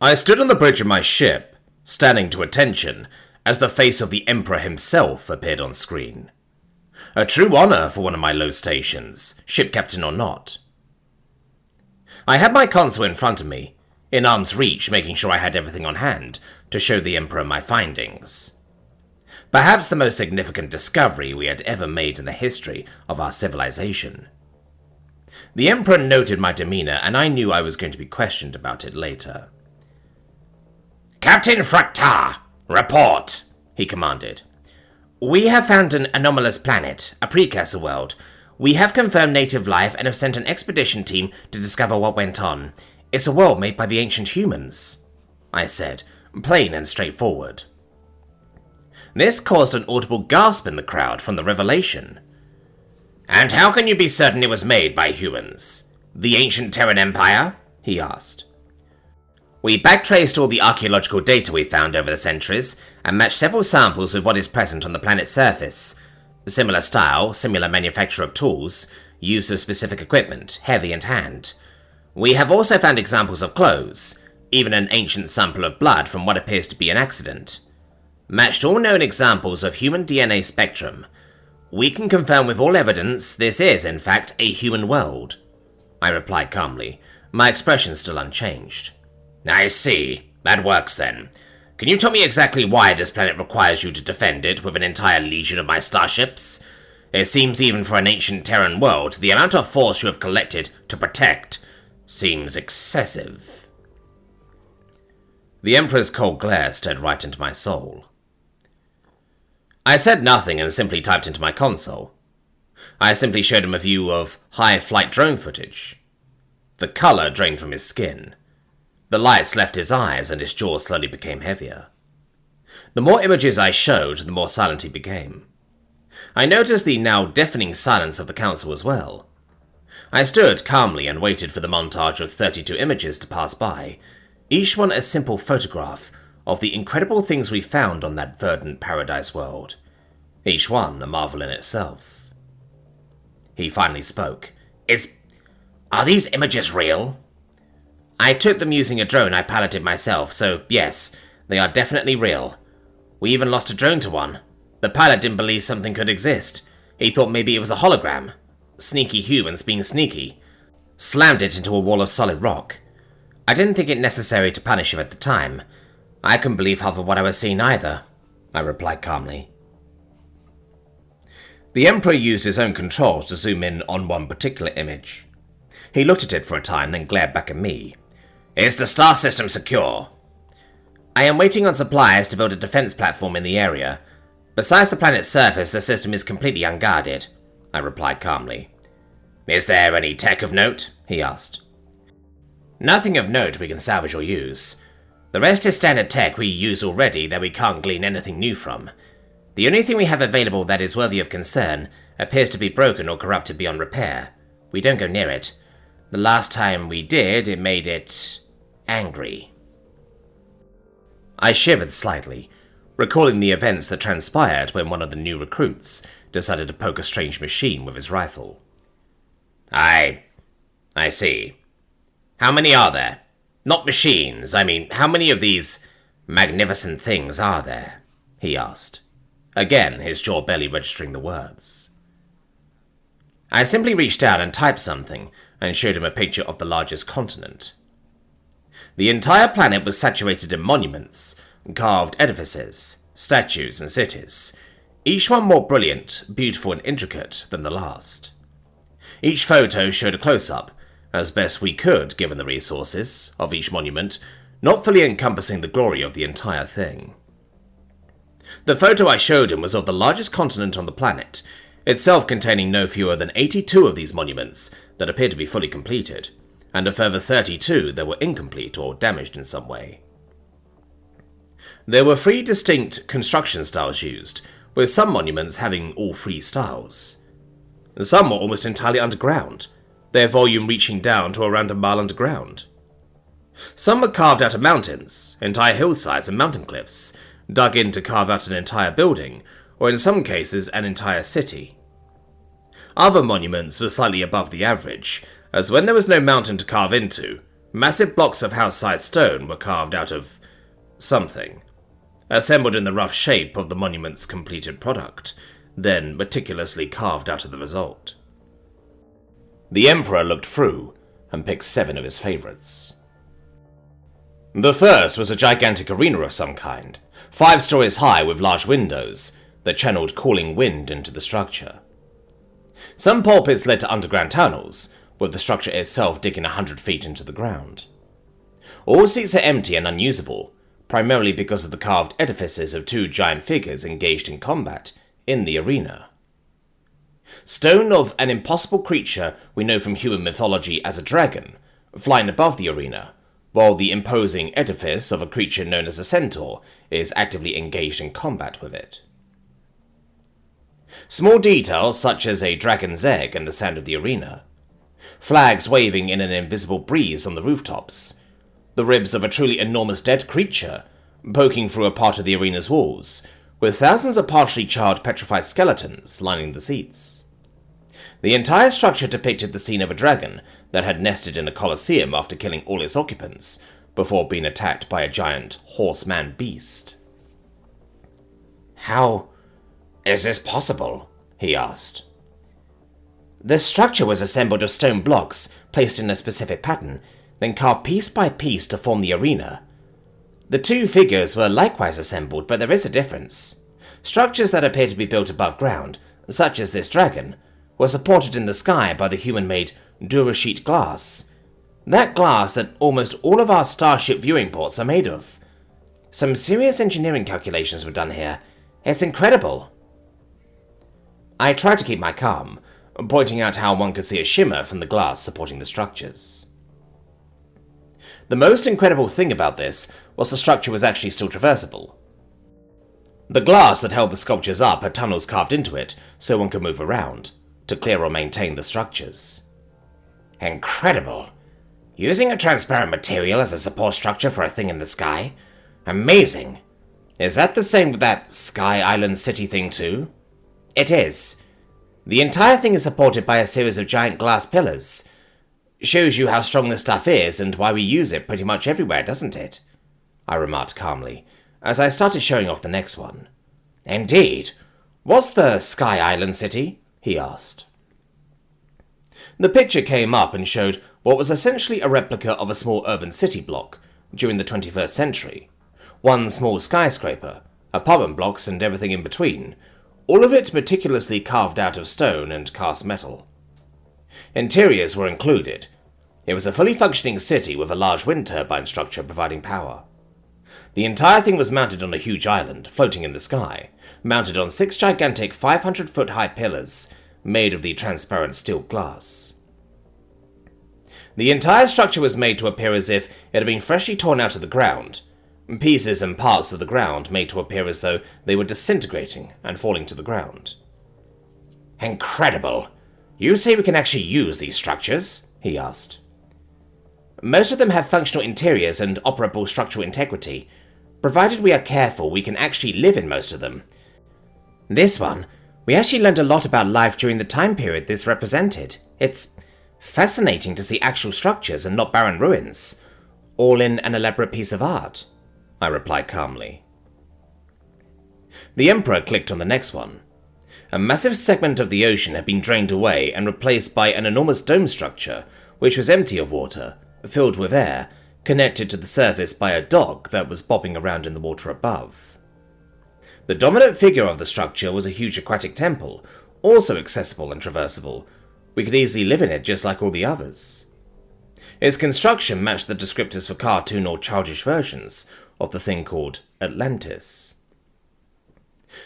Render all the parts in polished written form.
I stood on the bridge of my ship, standing to attention, as the face of the Emperor himself appeared on screen. A true honor for one of my low stations, ship captain or not. I had my console in front of me, in arm's reach, making sure I had everything on hand to show the Emperor my findings. Perhaps the most significant discovery we had ever made in the history of our civilization. The Emperor noted my demeanor, and I knew I was going to be questioned about it later. "Captain Fraktar, report," he commanded. "We have found an anomalous planet, a precursor world. We have confirmed native life and have sent an expedition team to discover what went on. It's a world made by the ancient humans," I said, plain and straightforward. This caused an audible gasp in the crowd from the revelation. "And how can you be certain it was made by humans? The ancient Terran Empire?" he asked. "We backtraced all the archaeological data we found over the centuries and matched several samples with what is present on the planet's surface. Similar style, similar manufacture of tools, use of specific equipment, heavy and hand. We have also found examples of clothes, even an ancient sample of blood from what appears to be an accident. Matched all known examples of human DNA spectrum. We can confirm with all evidence this is, in fact, a human world," I replied calmly, my expression still unchanged. "I see. That works then. Can you tell me exactly why this planet requires you to defend it with an entire legion of my starships? It seems even for an ancient Terran world, the amount of force you have collected to protect seems excessive." The Emperor's cold glare stared right into my soul. I said nothing and simply typed into my console. I simply showed him a view of high-flight drone footage. The color drained from his skin. The lights left his eyes and his jaw slowly became heavier. The more images I showed, the more silent he became. I noticed the now deafening silence of the council as well. I stood calmly and waited for the montage of 32 images to pass by, each one a simple photograph of the incredible things we found on that verdant paradise world, each one a marvel in itself. He finally spoke. Are these images real?" "I took them using a drone I piloted myself, so yes, they are definitely real. We even lost a drone to one. The pilot didn't believe something could exist. He thought maybe it was a hologram. Sneaky humans being sneaky. Slammed it into a wall of solid rock. I didn't think it necessary to punish him at the time. I couldn't believe half of what I was seeing either," I replied calmly. The Emperor used his own controls to zoom in on one particular image. He looked at it for a time, then glared back at me. "Is the star system secure?" "I am waiting on suppliers to build a defense platform in the area. Besides the planet's surface, the system is completely unguarded," I replied calmly. "Is there any tech of note?" he asked. "Nothing of note we can salvage or use. The rest is standard tech we use already that we can't glean anything new from. The only thing we have available that is worthy of concern appears to be broken or corrupted beyond repair. We don't go near it. The last time we did, it made it angry." I shivered slightly, recalling the events that transpired when one of the new recruits decided to poke a strange machine with his rifle. I see. How many are there? Not machines, I mean, how many of these magnificent things are there?" he asked, again his jaw barely registering the words. I simply reached out and typed something and showed him a picture of the largest continent. The entire planet was saturated in monuments, carved edifices, statues and cities, each one more brilliant, beautiful and intricate than the last. Each photo showed a close-up, as best we could given the resources, of each monument, not fully encompassing the glory of the entire thing. The photo I showed him was of the largest continent on the planet, itself containing no fewer than 82 of these monuments that appeared to be fully completed, and a further 32 that were incomplete or damaged in some way. There were 3 distinct construction styles used, with some monuments having all 3 styles. Some were almost entirely underground, their volume reaching down to around a mile underground. Some were carved out of mountains, entire hillsides and mountain cliffs, dug in to carve out an entire building, or in some cases an entire city. Other monuments were slightly above the average, as when there was no mountain to carve into, Massive blocks of house-sized stone were carved out of something, assembled in the rough shape of the monument's completed product, then meticulously carved out of the result. The Emperor looked through and picked 7 of his favorites. The first was a gigantic arena of some kind, 5 stories high with large windows that channeled cooling wind into the structure. Some pulpits led to underground tunnels, with the structure itself digging 100 feet into the ground. All seats are empty and unusable, primarily because of the carved edifices of 2 giant figures engaged in combat in the arena. Stone of an impossible creature we know from human mythology as a dragon, flying above the arena, while the imposing edifice of a creature known as a centaur is actively engaged in combat with it. Small details such as a dragon's egg in the sand of the arena, flags waving in an invisible breeze on the rooftops, the ribs of a truly enormous dead creature poking through a part of the arena's walls, with thousands of partially charred petrified skeletons lining the seats. The entire structure depicted the scene of a dragon that had nested in a coliseum after killing all its occupants, before being attacked by a giant horseman beast. "How is this possible?" he asked. "The structure was assembled of stone blocks placed in a specific pattern, then carved piece by piece to form the arena. The 2 figures were likewise assembled, but there is a difference. Structures that appear to be built above ground, such as this dragon, were supported in the sky by the human-made Durasheet glass. That glass that almost all of our starship viewing ports are made of. Some serious engineering calculations were done here. It's incredible." I tried to keep my calm, pointing out how one could see a shimmer from the glass supporting the structures. The most incredible thing about this was the structure was actually still traversable. The glass that held the sculptures up had tunnels carved into it so one could move around, to clear or maintain the structures. "Incredible! Using a transparent material as a support structure for a thing in the sky? Amazing! Is that the same with that Sky Island City thing too?" "It is. The entire thing is supported by a series of giant glass pillars. Shows you how strong this stuff is and why we use it pretty much everywhere, doesn't it?" I remarked calmly, as I started showing off the next one. "Indeed. What's the Sky Island City?" he asked. The picture came up and showed what was essentially a replica of a small urban city block during the 21st century. One small skyscraper, apartment blocks and everything in between, all of it meticulously carved out of stone and cast metal. Interiors were included. It was a fully functioning city with a large wind turbine structure providing power. The entire thing was mounted on a huge island, floating in the sky, mounted on 6 gigantic 500-foot-high pillars made of the transparent steel glass. The entire structure was made to appear as if it had been freshly torn out of the ground, pieces and parts of the ground made to appear as though they were disintegrating and falling to the ground. "Incredible! You say we can actually use these structures?" he asked. "Most of them have functional interiors and operable structural integrity. Provided we are careful, we can actually live in most of them. This one, we actually learned a lot about life during the time period this represented. It's fascinating to see actual structures and not barren ruins, all in an elaborate piece of art," I replied calmly. The Emperor clicked on the next one. A massive segment of the ocean had been drained away and replaced by an enormous dome structure, which was empty of water, filled with air, connected to the surface by a dock that was bobbing around in the water above. The dominant figure of the structure was a huge aquatic temple, also accessible and traversable. We could easily live in it just like all the others. Its construction matched the descriptors for cartoon or childish versions of the thing called Atlantis.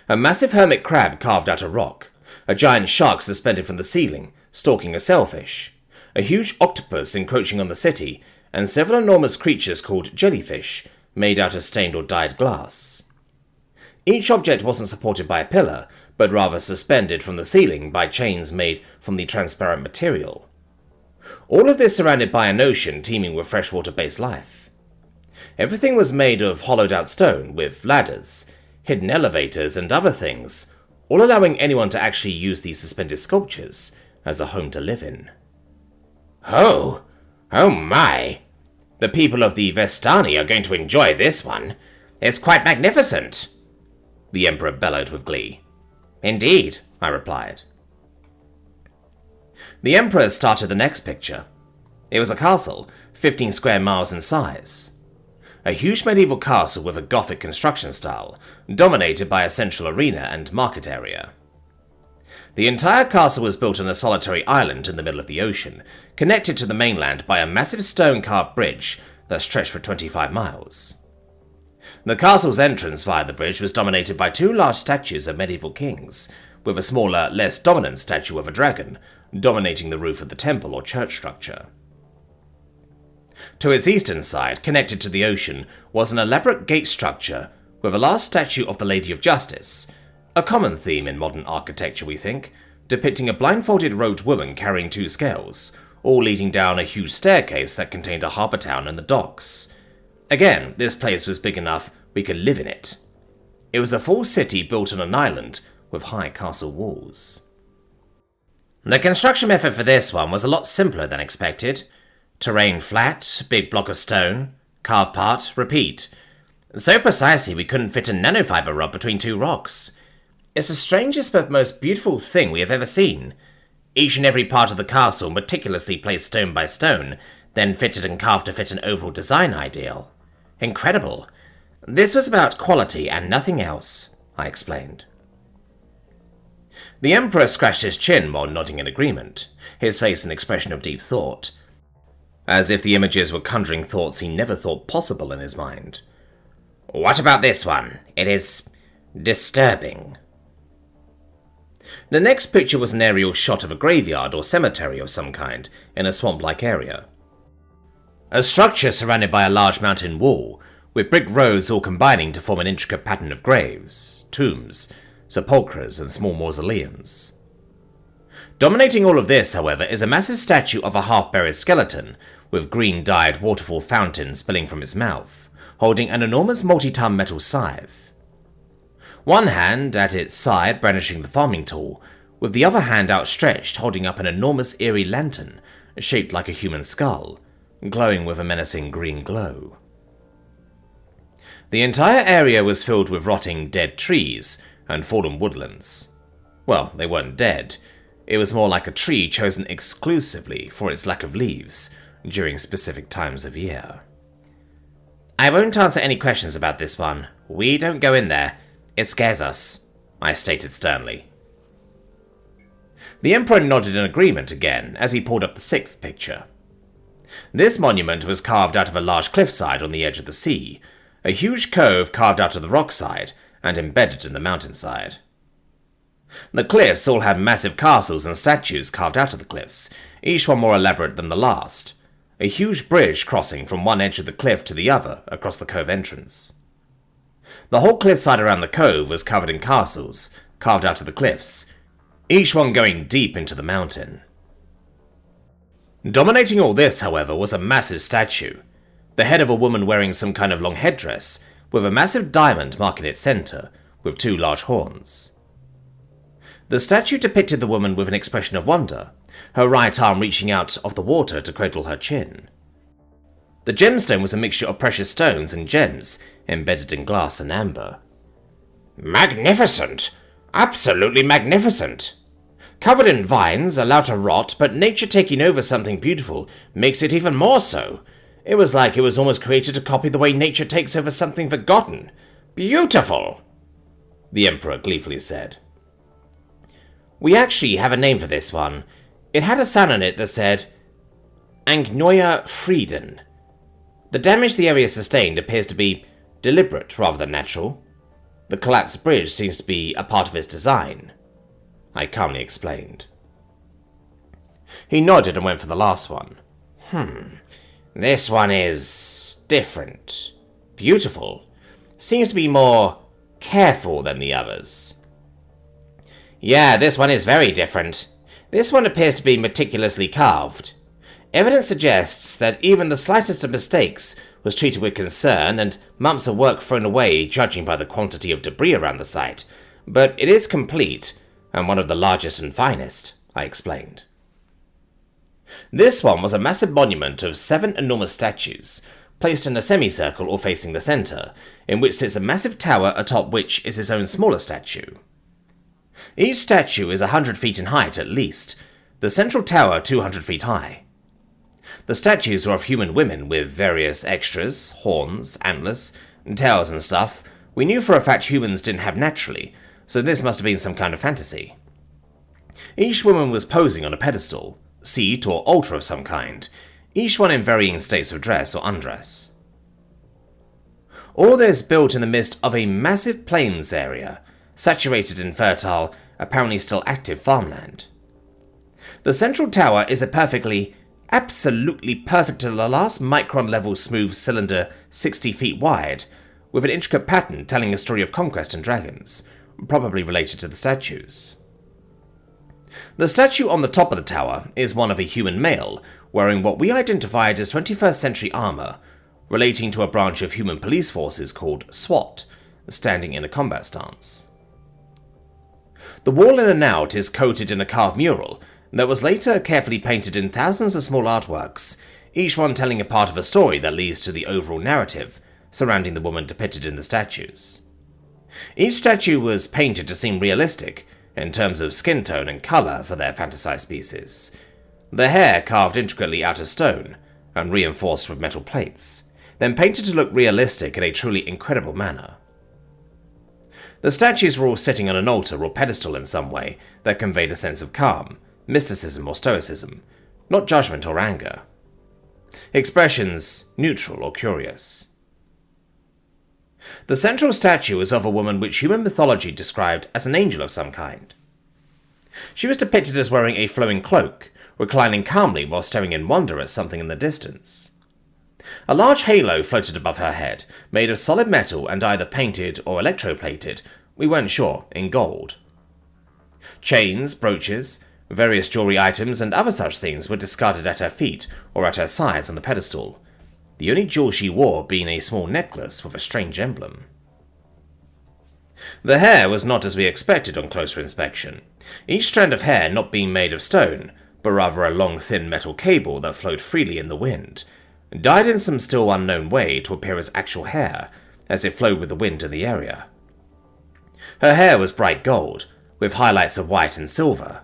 A massive hermit crab carved out of rock, a giant shark suspended from the ceiling, stalking a sailfish, a huge octopus encroaching on the city, and several enormous creatures called jellyfish, made out of stained or dyed glass. Each object wasn't supported by a pillar, but rather suspended from the ceiling by chains made from the transparent material. All of this surrounded by an ocean teeming with freshwater-based life. Everything was made of hollowed-out stone, with ladders, hidden elevators, and other things, all allowing anyone to actually use these suspended sculptures as a home to live in. Oh my! The people of the Vestani are going to enjoy this one. It's quite magnificent, the Emperor bellowed with glee. Indeed, I replied. The Emperor started the next picture. It was a castle, 15 square miles in size. A huge medieval castle with a Gothic construction style, dominated by a central arena and market area. The entire castle was built on a solitary island in the middle of the ocean, connected to the mainland by a massive stone-carved bridge that stretched for 25 miles. The castle's entrance via the bridge was dominated by 2 large statues of medieval kings, with a smaller, less dominant statue of a dragon, dominating the roof of the temple or church structure. To its eastern side, connected to the ocean, was an elaborate gate structure with a large statue of the Lady of Justice, a common theme in modern architecture, we think, depicting a blindfolded robed woman carrying 2 scales, all leading down a huge staircase that contained a harbour town and the docks. Again, this place was big enough we could live in it. It was a full city built on an island with high castle walls. The construction method for this one was a lot simpler than expected. Terrain flat, big block of stone, carve part, repeat. So precisely we couldn't fit a nanofiber rod between 2 rocks. It's the strangest but most beautiful thing we have ever seen. Each and every part of the castle meticulously placed stone by stone, then fitted and carved to fit an overall design ideal. Incredible. This was about quality and nothing else, I explained. The Emperor scratched his chin while nodding in agreement, his face an expression of deep thought, as if the images were conjuring thoughts he never thought possible in his mind. What about this one? It is disturbing. The next picture was an aerial shot of a graveyard or cemetery of some kind in a swamp-like area. A structure surrounded by a large mountain wall, with brick rows all combining to form an intricate pattern of graves, tombs, sepulchres, and small mausoleums. Dominating all of this, however, is a massive statue of a half-buried skeleton, with green-dyed waterfall fountain spilling from its mouth, holding an enormous multi-ton metal scythe. One hand at its side brandishing the farming tool, with the other hand outstretched holding up an enormous eerie lantern, shaped like a human skull, glowing with a menacing green glow. The entire area was filled with rotting dead trees and fallen woodlands. Well, they weren't dead. It was more like a tree chosen exclusively for its lack of leaves during specific times of year. I won't answer any questions about this one. We don't go in there. It scares us, I stated sternly. The Emperor nodded in agreement again as he pulled up the 6th picture. This monument was carved out of a large cliffside on the edge of the sea, a huge cove carved out of the rock side and embedded in the mountainside. The cliffs all had massive castles and statues carved out of the cliffs, each one more elaborate than the last, a huge bridge crossing from one edge of the cliff to the other across the cove entrance. The whole cliffside around the cove was covered in castles, carved out of the cliffs, each one going deep into the mountain. Dominating all this, however, was a massive statue, the head of a woman wearing some kind of long headdress, with a massive diamond marking its center, with 2 large horns. The statue depicted the woman with an expression of wonder, her right arm reaching out of the water to cradle her chin. The gemstone was a mixture of precious stones and gems, embedded in glass and amber. Magnificent! Absolutely magnificent! Covered in vines, allowed to rot, but nature taking over something beautiful makes it even more so. It was like it was almost created to copy the way nature takes over something forgotten. Beautiful! The Emperor gleefully said. We actually have a name for this one. It had a sign on it that said, Angnoia Frieden. The damage the area sustained appears to be deliberate rather than natural. The collapsed bridge seems to be a part of its design, I calmly explained. He nodded and went for the last one. This one is different. Beautiful. Seems to be more careful than the others. Yeah, this one is very different. This one appears to be meticulously carved. Evidence suggests that even the slightest of mistakes was treated with concern and months of work thrown away judging by the quantity of debris around the site, but it is complete and one of the largest and finest, I explained. This one was a massive monument of 7 enormous statues, placed in a semicircle or facing the centre, in which sits a massive tower atop which is its own smaller statue. Each statue is 100 feet in height at least, the central tower 200 feet high. The statues are of human women with various extras, horns, antlers, tails and stuff. We knew for a fact humans didn't have naturally, so this must have been some kind of fantasy. Each woman was posing on a pedestal, seat or altar of some kind, each one in varying states of dress or undress. All this built in the midst of a massive plains area, saturated in fertile, apparently still active farmland. The central tower is a absolutely perfect to the last micron level smooth cylinder 60 feet wide, with an intricate pattern telling a story of conquest and dragons, probably related to the statues. The statue on the top of the tower is one of a human male, wearing what we identified as 21st century armor, relating to a branch of human police forces called SWAT, standing in a combat stance. The wall in and out is coated in a carved mural that was later carefully painted in thousands of small artworks, each one telling a part of a story that leads to the overall narrative surrounding the woman depicted in the statues. Each statue was painted to seem realistic, in terms of skin tone and colour for their fantasized pieces. The hair carved intricately out of stone and reinforced with metal plates, then painted to look realistic in a truly incredible manner. The statues were all sitting on an altar or pedestal in some way that conveyed a sense of calm, mysticism or stoicism, not judgment or anger. Expressions neutral or curious. The central statue is of a woman which human mythology described as an angel of some kind. She was depicted as wearing a flowing cloak, reclining calmly while staring in wonder at something in the distance. A large halo floated above her head, made of solid metal and either painted or electroplated, we weren't sure, in gold. Chains, brooches, various jewelry items and other such things were discarded at her feet or at her sides on the pedestal, the only jewel she wore being a small necklace with a strange emblem. The hair was not as we expected on closer inspection, each strand of hair not being made of stone, but rather a long thin metal cable that flowed freely in the wind, dyed in some still unknown way to appear as actual hair, as it flowed with the wind in the area. Her hair was bright gold, with highlights of white and silver.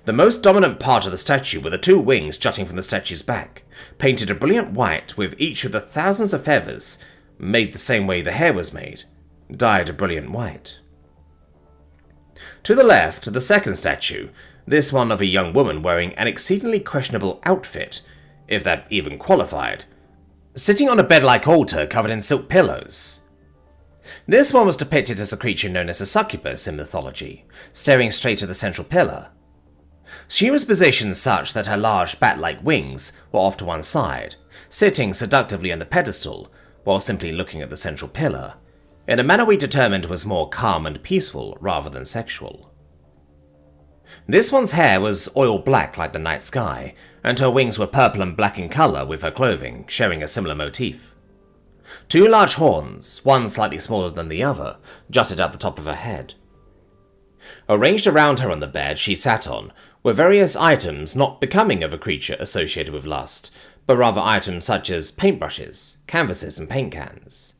The most dominant part of the statue were the 2 wings jutting from the statue's back, painted a brilliant white with each of the thousands of feathers, made the same way the hair was made, dyed a brilliant white. To the left, the second statue, this one of a young woman wearing an exceedingly questionable outfit, if that even qualified, sitting on a bed-like altar covered in silk pillows. This one was depicted as a creature known as a succubus in mythology, staring straight at the central pillar. She was positioned such that her large bat-like wings were off to one side, sitting seductively on the pedestal, while simply looking at the central pillar, in a manner we determined was more calm and peaceful rather than sexual. This one's hair was oil black like the night sky, and her wings were purple and black in colour with her clothing, sharing a similar motif. 2 large horns, one slightly smaller than the other, jutted out the top of her head. Arranged around her on the bed she sat on were various items not becoming of a creature associated with lust, but rather items such as paintbrushes, canvases, and paint cans.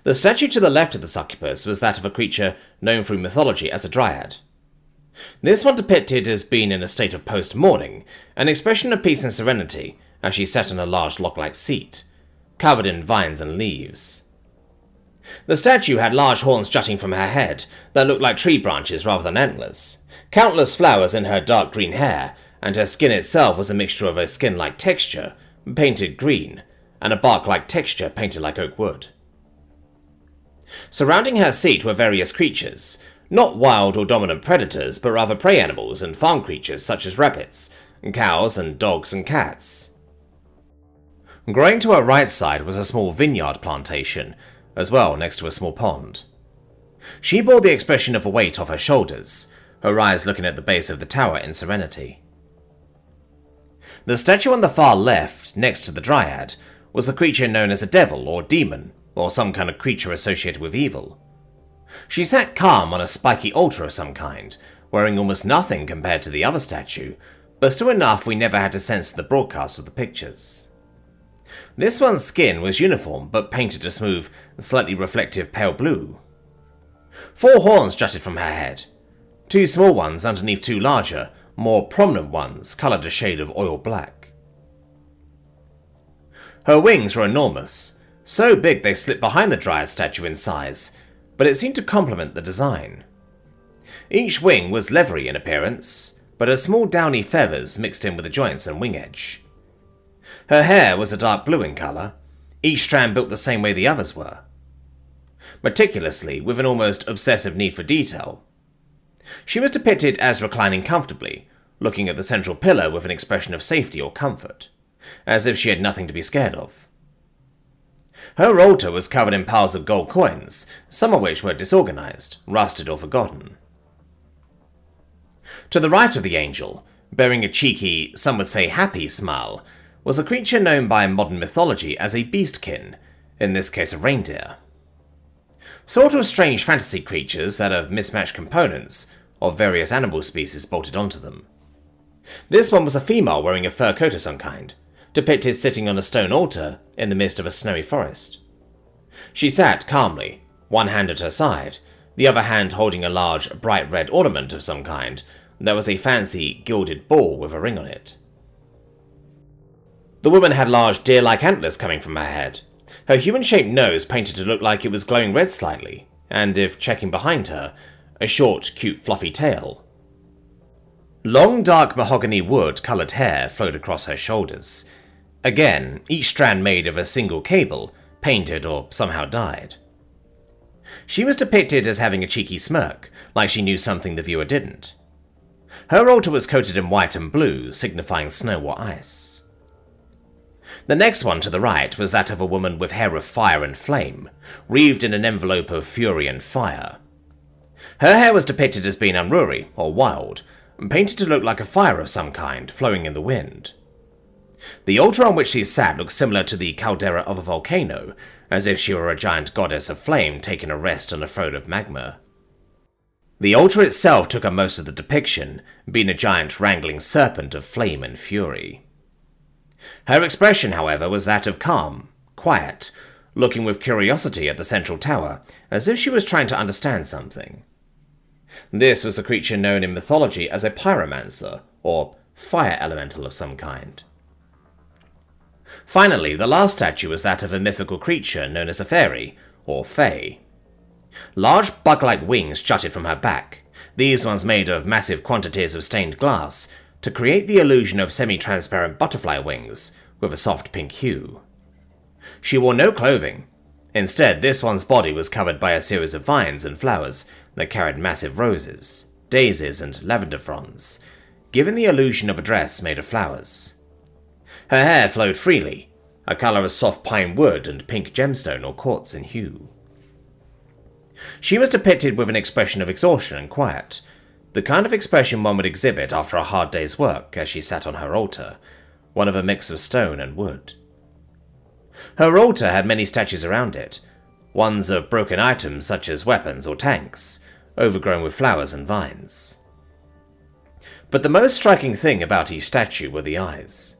The statue to the left of the succubus was that of a creature known through mythology as a dryad. This one depicted as being in a state of post-mourning, an expression of peace and serenity as she sat on a large log-like seat, covered in vines and leaves. The statue had large horns jutting from her head that looked like tree branches rather than antlers, countless flowers in her dark green hair, and her skin itself was a mixture of a skin-like texture, painted green, and a bark-like texture painted like oak wood. Surrounding her seat were various creatures, not wild or dominant predators, but rather prey animals and farm creatures such as rabbits, cows and dogs and cats. Growing to her right side was a small vineyard plantation, as well next to a small pond. She bore the expression of a weight off her shoulders, her eyes looking at the base of the tower in serenity. The statue on the far left, next to the dryad, was a creature known as a devil or demon, or some kind of creature associated with evil. She sat calm on a spiky altar of some kind, wearing almost nothing compared to the other statue, but still enough we never had to censor the broadcast of the pictures. This one's skin was uniform, but painted a smooth, slightly reflective pale blue. 4 horns jutted from her head, 2 small ones underneath 2 larger, more prominent ones coloured a shade of oil black. Her wings were enormous, so big they slipped behind the Dryad statue in size, but it seemed to complement the design. Each wing was leathery in appearance, but her small downy feathers mixed in with the joints and wing edge. Her hair was a dark blue in colour, each strand built the same way the others were. Meticulously, with an almost obsessive need for detail. She was depicted as reclining comfortably, looking at the central pillar with an expression of safety or comfort, as if she had nothing to be scared of. Her altar was covered in piles of gold coins, some of which were disorganized, rusted or forgotten. To the right of the angel, bearing a cheeky, some would say happy smile, was a creature known by modern mythology as a beastkin, in this case a reindeer. Sort of strange fantasy creatures that have mismatched components of various animal species bolted onto them. This one was a female wearing a fur coat of some kind, depicted sitting on a stone altar in the midst of a snowy forest. She sat calmly, one hand at her side, the other hand holding a large, bright red ornament of some kind that was a fancy, gilded ball with a ring on it. The woman had large deer-like antlers coming from her head, her human-shaped nose painted to look like it was glowing red slightly, and, if checking behind her, a short, cute, fluffy tail. Long, dark mahogany wood-coloured hair flowed across her shoulders, again, each strand made of a single cable, painted or somehow dyed. She was depicted as having a cheeky smirk, like she knew something the viewer didn't. Her altar was coated in white and blue, signifying snow or ice. The next one to the right was that of a woman with hair of fire and flame, wreathed in an envelope of fury and fire. Her hair was depicted as being unruly, or wild, painted to look like a fire of some kind, flowing in the wind. The altar on which she sat looked similar to the caldera of a volcano, as if she were a giant goddess of flame taking a rest on a throne of magma. The altar itself took up most of the depiction, being a giant wrangling serpent of flame and fury. Her expression, however, was that of calm, quiet, looking with curiosity at the central tower, as if she was trying to understand something. This was a creature known in mythology as a pyromancer, or fire elemental of some kind. Finally, the last statue was that of a mythical creature known as a fairy, or fae. Large bug-like wings jutted from her back, these ones made of massive quantities of stained glass, to create the illusion of semi-transparent butterfly wings with a soft pink hue. She wore no clothing. Instead, this one's body was covered by a series of vines and flowers that carried massive roses, daisies, and lavender fronds, giving the illusion of a dress made of flowers. Her hair flowed freely, a colour of soft pine wood and pink gemstone or quartz in hue. She was depicted with an expression of exhaustion and quiet, the kind of expression one would exhibit after a hard day's work as she sat on her altar, one of a mix of stone and wood. Her altar had many statues around it, ones of broken items such as weapons or tanks, overgrown with flowers and vines. But the most striking thing about each statue were the eyes.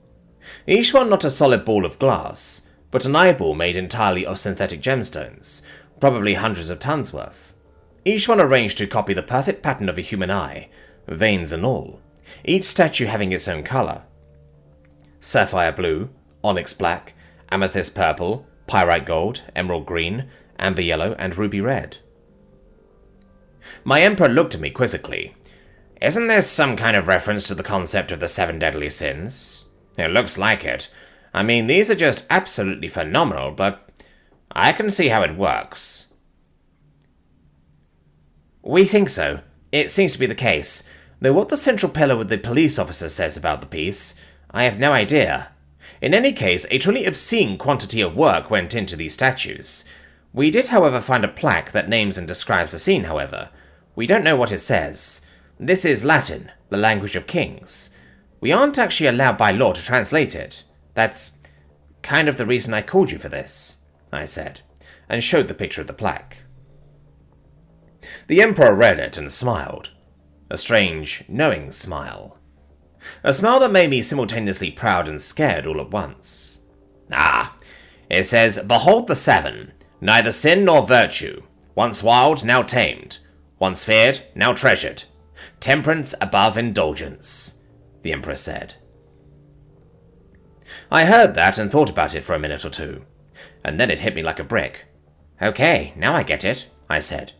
Each one not a solid ball of glass, but an eyeball made entirely of synthetic gemstones, probably hundreds of tons worth. Each one arranged to copy the perfect pattern of a human eye, veins and all, each statue having its own colour. Sapphire blue, onyx black, amethyst purple, pyrite gold, emerald green, amber yellow, and ruby red. My emperor looked at me quizzically. "Isn't this some kind of reference to the concept of the 7 deadly sins?" "It looks like it. I mean, these are just absolutely phenomenal, but I can see how it works." "We think so. It seems to be the case. Though what the central pillar with the police officer says about the piece, I have no idea. In any case, a truly obscene quantity of work went into these statues. We did, however, find a plaque that names and describes the scene, however. We don't know what it says. This is Latin, the language of kings. We aren't actually allowed by law to translate it. That's kind of the reason I called you for this," I said, and showed the picture of the plaque. The Emperor read it and smiled. A strange, knowing smile. A smile that made me simultaneously proud and scared all at once. Ah, it says, "Behold the seven, neither sin nor virtue, once wild, now tamed, once feared, now treasured, temperance above indulgence," the Emperor said. I heard that and thought about it for a minute or two, and then it hit me like a brick. "Okay, now I get it," I said,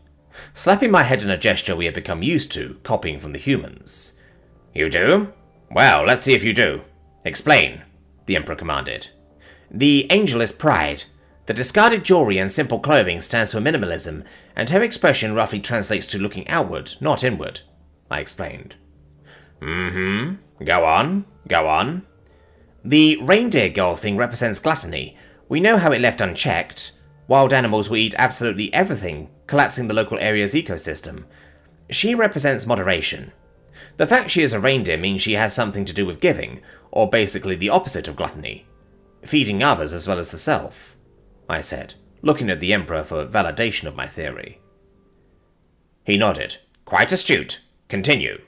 slapping my head in a gesture we had become used to, copying from the humans. "You do? Well, let's see if you do. Explain," the Emperor commanded. "The angel is pride. The discarded jewelry and simple clothing stands for minimalism, and her expression roughly translates to looking outward, not inward," I explained. Go on, go on." "The reindeer girl thing represents gluttony. We know how it left unchecked. Wild animals will eat absolutely everything, collapsing the local area's ecosystem. She represents moderation. The fact she is a reindeer means she has something to do with giving, or basically the opposite of gluttony. Feeding others as well as the self," I said, looking at the Emperor for validation of my theory. He nodded. "Quite astute. Continue."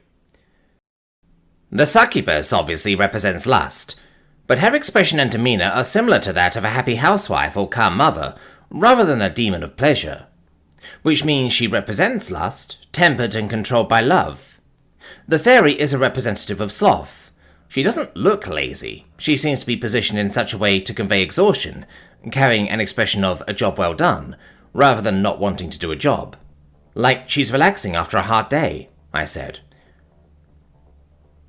"The succubus obviously represents lust, but her expression and demeanor are similar to that of a happy housewife or calm mother, rather than a demon of pleasure. Which means she represents lust, tempered and controlled by love. The fairy is a representative of sloth. She doesn't look lazy. She seems to be positioned in such a way to convey exhaustion, carrying an expression of a job well done, rather than not wanting to do a job. Like she's relaxing after a hard day," I said.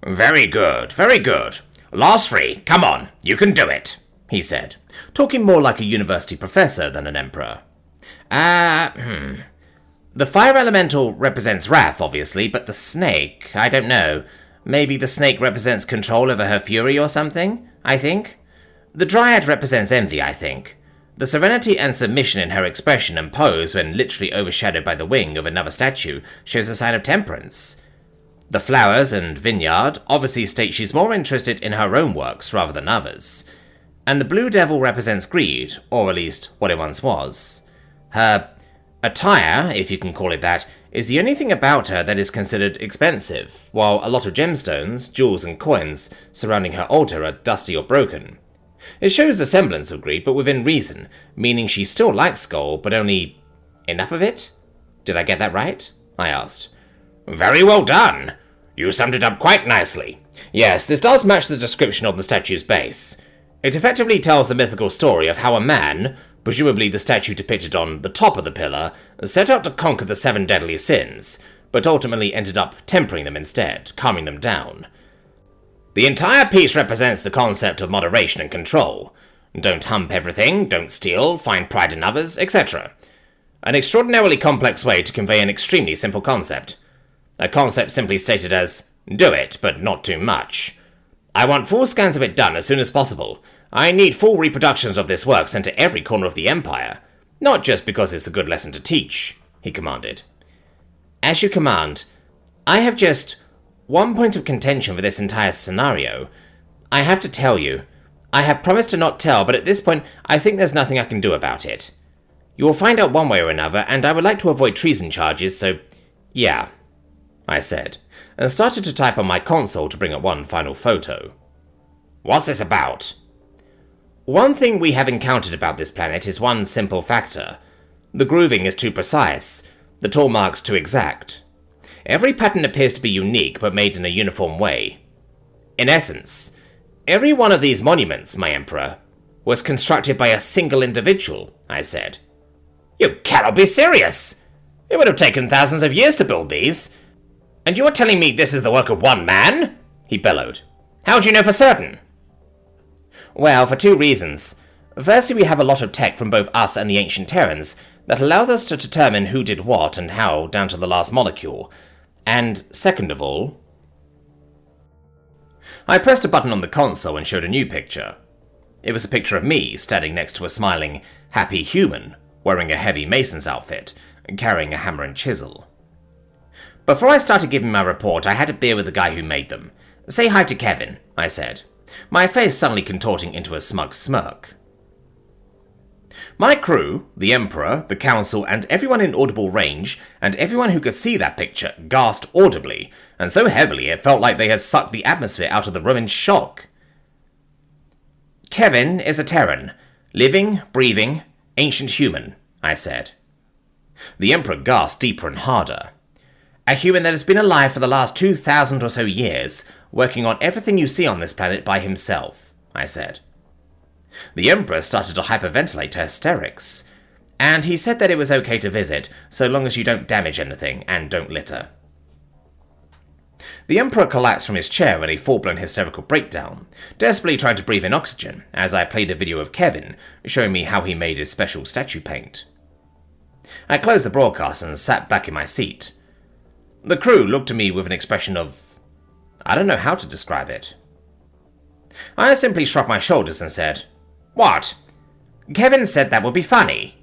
Very good, very good. Last three, come on, you can do it," he said, talking more like a university professor than an emperor. The fire elemental represents wrath, obviously, but the snake, I don't know. Maybe the snake represents control over her fury or something, I think. The dryad represents envy, I think. The serenity and submission in her expression and pose when literally overshadowed by the wing of another statue shows a sign of temperance. The flowers and vineyard obviously state she's more interested in her own works rather than others. And the blue devil represents greed, or at least what it once was. Her attire, if you can call it that, is the only thing about her that is considered expensive, while a lot of gemstones, jewels and coins surrounding her altar are dusty or broken. It shows a semblance of greed, but within reason, meaning she still likes gold, but only enough of it? Did I get that right? I asked. Very well done. You summed it up quite nicely. Yes, this does match the description on the statue's base. It effectively tells the mythical story of how a man, presumably the statue depicted on the top of the pillar, set out to conquer the 7 deadly sins, but ultimately ended up tempering them instead, calming them down. The entire piece represents the concept of moderation and control. Don't hump everything, don't steal, find pride in others, etc. An extraordinarily complex way to convey an extremely simple concept. A concept simply stated as, do it, but not too much. I want full scans of it done as soon as possible. I need full reproductions of this work sent to every corner of the Empire. Not just because it's a good lesson to teach, he commanded. As you command. I have just one point of contention for this entire scenario. I have to tell you. I have promised to not tell, but at this point, I think there's nothing I can do about it. You will find out one way or another, and I would like to avoid treason charges, so yeah, I said, and started to type on my console to bring up one final photo. What's this about? One thing we have encountered about this planet is one simple factor. The grooving is too precise, the tool marks too exact. Every pattern appears to be unique, but made in a uniform way. In essence, every one of these monuments, my Emperor, was constructed by a single individual, I said. You cannot be serious! It would have taken thousands of years to build these. And you are telling me this is the work of one man? He bellowed. How do you know for certain? Well, for 2 reasons. Firstly, we have a lot of tech from both us and the ancient Terrans that allows us to determine who did what and how down to the last molecule. And second of all... I pressed a button on the console and showed a new picture. It was a picture of me standing next to a smiling, happy human, wearing a heavy mason's outfit, carrying a hammer and chisel. Before I started giving my report, I had a beer with the guy who made them. Say hi to Kevin, I said, my face suddenly contorting into a smug smirk. My crew, the Emperor, the Council, and everyone in audible range, and everyone who could see that picture, gasped audibly, and so heavily it felt like they had sucked the atmosphere out of the room in shock. Kevin is a Terran. Living, breathing, ancient human, I said. The Emperor gasped deeper and harder. A human that has been alive for the last 2,000 or so years, working on everything you see on this planet by himself, I said. The Emperor started to hyperventilate to hysterics, and he said that it was okay to visit, so long as you don't damage anything and don't litter. The Emperor collapsed from his chair in a full-blown hysterical breakdown, desperately trying to breathe in oxygen, as I played a video of Kevin, showing me how he made his special statue paint. I closed the broadcast and sat back in my seat. The crew looked at me with an expression of... I don't know how to describe it. I simply shrugged my shoulders and said, "What? Kevin said that would be funny."